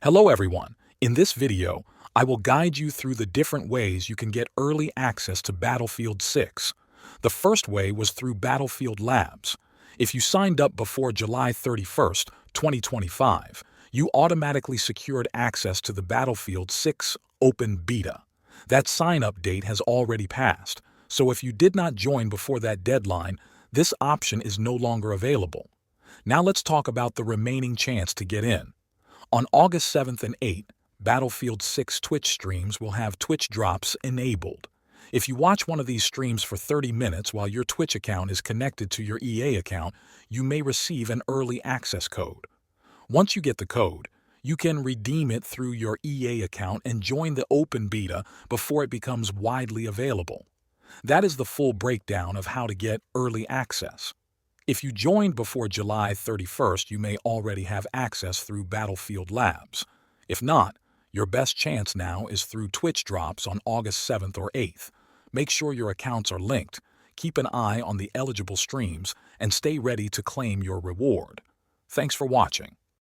Hello everyone. In this video, I will guide you through the different ways you can get early access to Battlefield 6. The first way was through Battlefield Labs. If you signed up before July 31st, 2025, you automatically secured access to the Battlefield 6 open beta. That sign-up date has already passed, so if you did not join before that deadline, this option is no longer available. Now let's talk about the remaining chance to get in. On August 7th and 8th, Battlefield 6 Twitch streams will have Twitch drops enabled. If you watch one of these streams for 30 minutes while your Twitch account is connected to your EA account, you may receive an early access code. Once you get the code, you can redeem it through your EA account and join the open beta before it becomes widely available. That is the full breakdown of how to get early access. If you joined before July 31st, you may already have access through Battlefield Labs. If not, your best chance now is through Twitch drops on August 7th or 8th. Make sure your accounts are linked, keep an eye on the eligible streams, and stay ready to claim your reward. Thanks for watching.